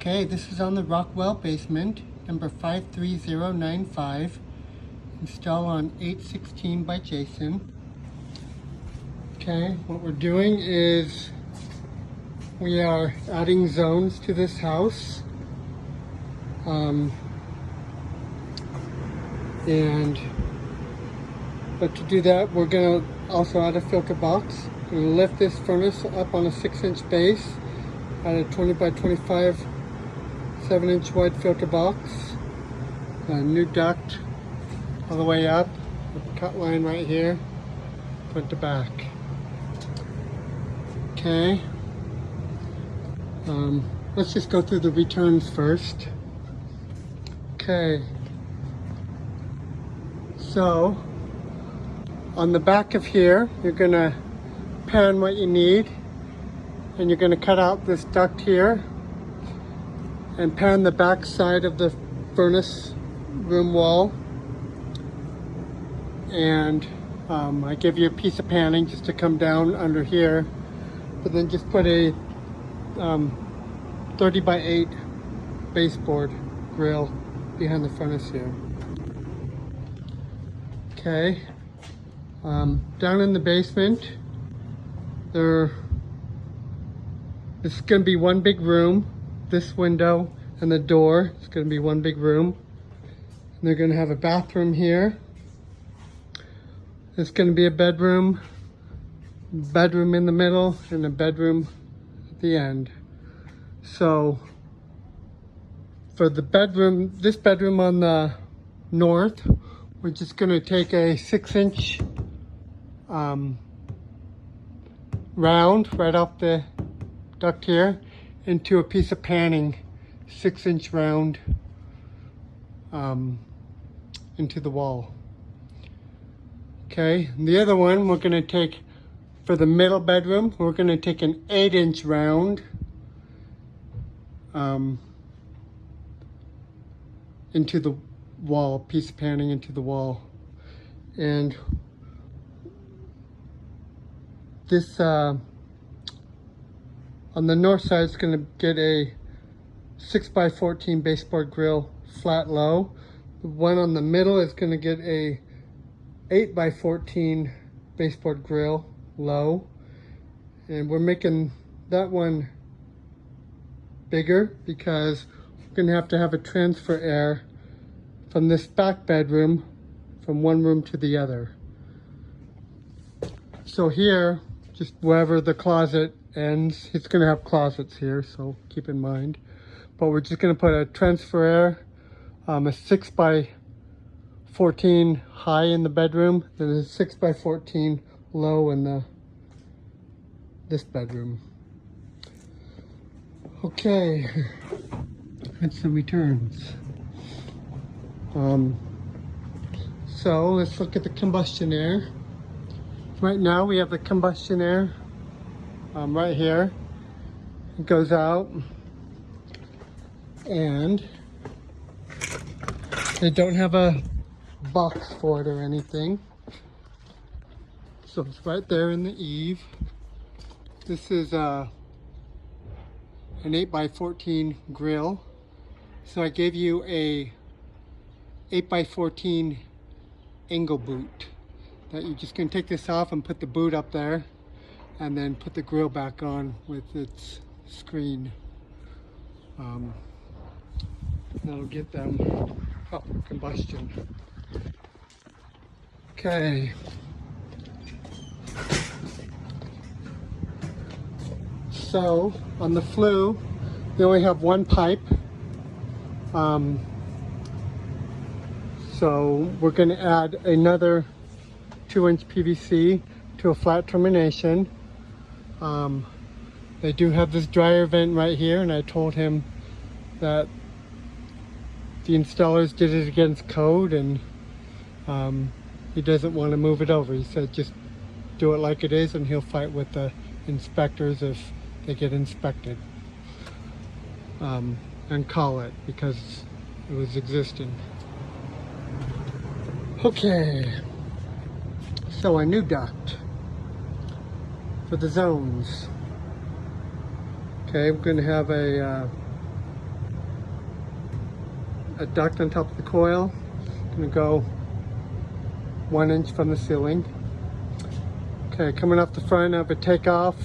Okay, this is on the Rockwell basement, number 53095, installed on 816 by Jason. Okay, what we're doing is we are adding zones to this house. But to do that, we're gonna also add a filter box. We're gonna lift this furnace up on a 6-inch base, add a 20 by 25 7-inch wide filter box, a new duct all the way up, with a cut line right here, front to back. Okay, let's just go through the returns first. Okay, so on the back of here, you're gonna pan what you need, and you're gonna cut out this duct here and pan the back side of the furnace room wall. And I give you a piece of panning just to come down under here, but then just put a 30 by 8 baseboard grill behind the furnace here. Okay, down in the basement, this is going to be one big room. This window and the door is going to be one big room. And they're going to have a bathroom here. It's going to be a bedroom in the middle, and a bedroom at the end. So for the bedroom, this bedroom on the north, we're just going to take a 6-inch round right off the duct here into a piece of panning, 6-inch round into the wall. Okay, and the other one we're going to take for the middle bedroom, we're going to take an 8-inch round into the wall, piece of panning into the wall. And this on the north side, it's going to get a 6 by 14 baseboard grill, flat low. The one on the middle is going to get a 8 by 14 baseboard grill, low. And we're making that one bigger because we're going to have a transfer air from this back bedroom from one room to the other. So here, just wherever the closet ends, it's going to have closets here, so keep in mind. But we're just going to put a transfer air, a 6 by 14 high in the bedroom, then a 6 by 14 low in this bedroom. Okay, that's the returns. So let's look at the combustion air. Right now we have the combustion air right here. It goes out, and they don't have a box for it or anything. So it's right there in the eave. This is an 8 by 14 grill. So I gave you a 8 by 14 angle boot that you're just going to take this off and put the boot up there, and then put the grill back on with its screen. That'll get them proper combustion. Okay. So on the flue, they only have one pipe. So we're going to add another 2-inch PVC to a flat termination. They do have this dryer vent right here, and I told him that the installers did it against code, and he doesn't want to move it over. He said just do it like it is, and he'll fight with the inspectors if they get inspected, and call it because it was existing. Okay, so a new duct for the zones. Okay, we're going to have a a duct on top of the coil. Gonna go 1 inch from the ceiling. Okay, coming off the front, I have a takeoff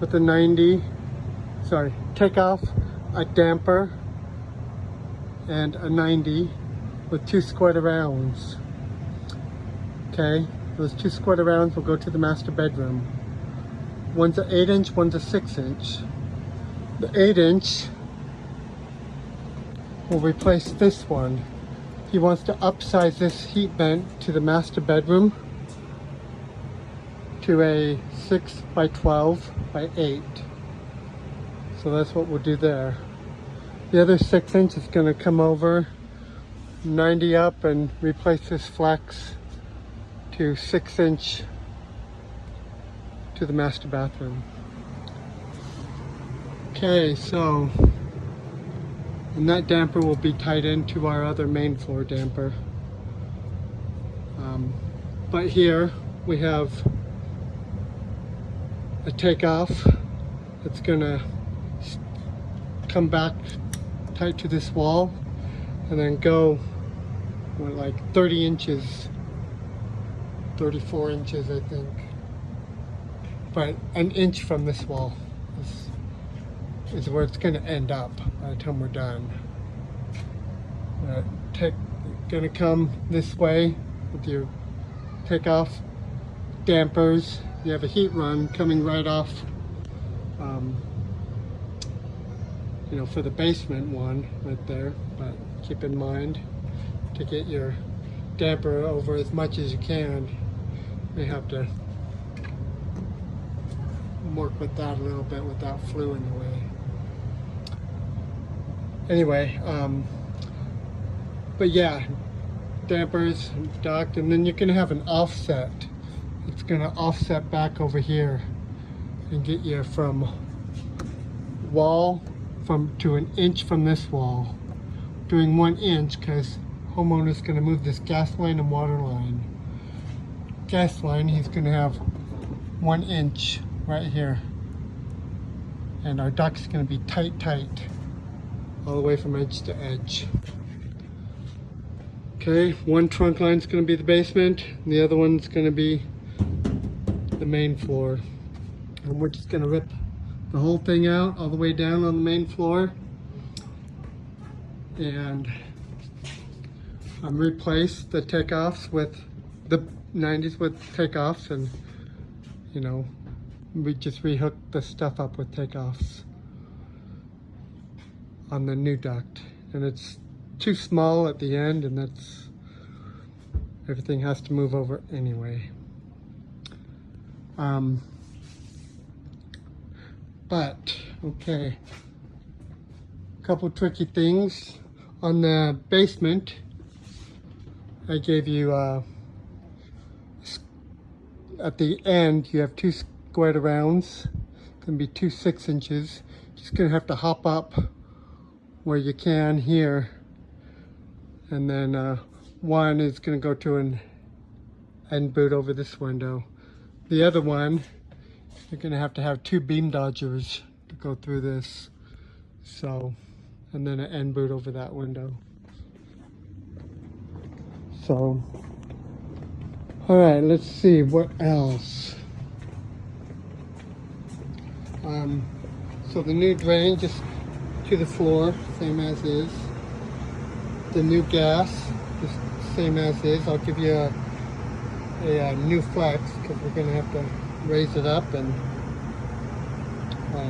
with a 90. Sorry, takeoff, a damper, and a 90 with 2 square rounds. Okay, those 2 square rounds will go to the master bedroom. One's an 8 inch, one's a 6 inch. The 8 inch will replace this one. He wants to upsize this heat vent to the master bedroom to a 6 by 12 by 8. So that's what we'll do there. The other 6 inch is going to come over 90 up and replace this flex to 6 inch to the master bathroom. Okay, so, and that damper will be tied into our other main floor damper. But here we have a takeoff that's gonna come back tight to this wall and then go like 30 inches, 34 inches I think, but an inch from this wall is where it's gonna end up by the time we're done. Gonna come this way with your takeoff dampers. You have a heat run coming right off, you know, for the basement one right there, but keep in mind to get your damper over as much as you can, you may have to work with that a little bit with that flue in the way. Anyway, but yeah, dampers, duct, and then you're gonna have an offset. It's gonna offset back over here and get you from wall to an inch from this wall. Doing 1 inch because homeowner's gonna move this gas line and water line. Gas line, he's gonna have 1 inch right here. And our duct's gonna be tight, all the way from edge to edge. Okay, one trunk line's gonna be the basement, and the other one's gonna be the main floor. And we're just gonna rip the whole thing out all the way down on the main floor and replace the takeoffs with the 90s with takeoffs, and you know, we just rehook the stuff up with takeoffs on the new duct, and it's too small at the end, and that's everything has to move over anyway. But okay, a couple tricky things on the basement. I gave you at the end you have 2 squared rounds, gonna be 2 6 inches. Just gonna have to hop up where you can here, and then one is gonna go to an end boot over this window. The other one, you're gonna have to have 2 beam dodgers to go through this. So, and then an end boot over that window. So, all right, let's see what else. So the new drain just to the floor, same as is. The new gas, just same as is. I'll give you a new flex because we're gonna have to raise it up, and I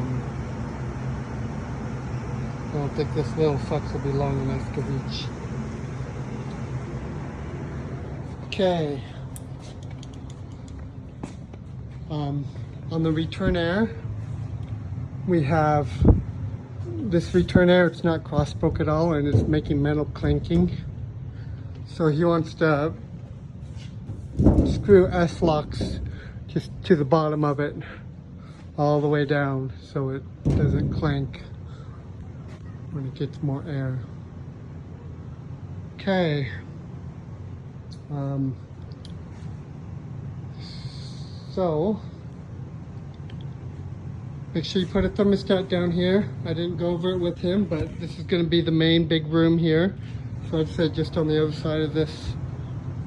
don't think this little flex will be long enough to reach. Okay. On the return air, we have this return air. It's not cross broke at all, and it's making metal clinking. So he wants to screw S-locks just to the bottom of it all the way down so it doesn't clank when it gets more air. Okay. So make sure you put a thermostat down here. I didn't go over it with him, but this is going to be the main big room here. So I'd say just on the other side of this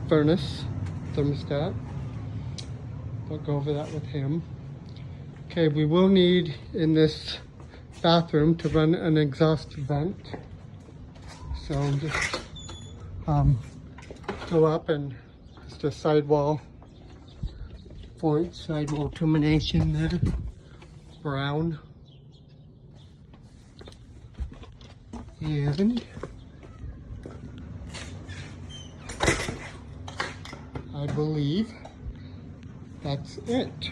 furnace thermostat. I'll go over that with him. Okay, we will need in this bathroom to run an exhaust vent. So just go up and just a sidewall point, sidewall termination there, brown. And I believe that's it.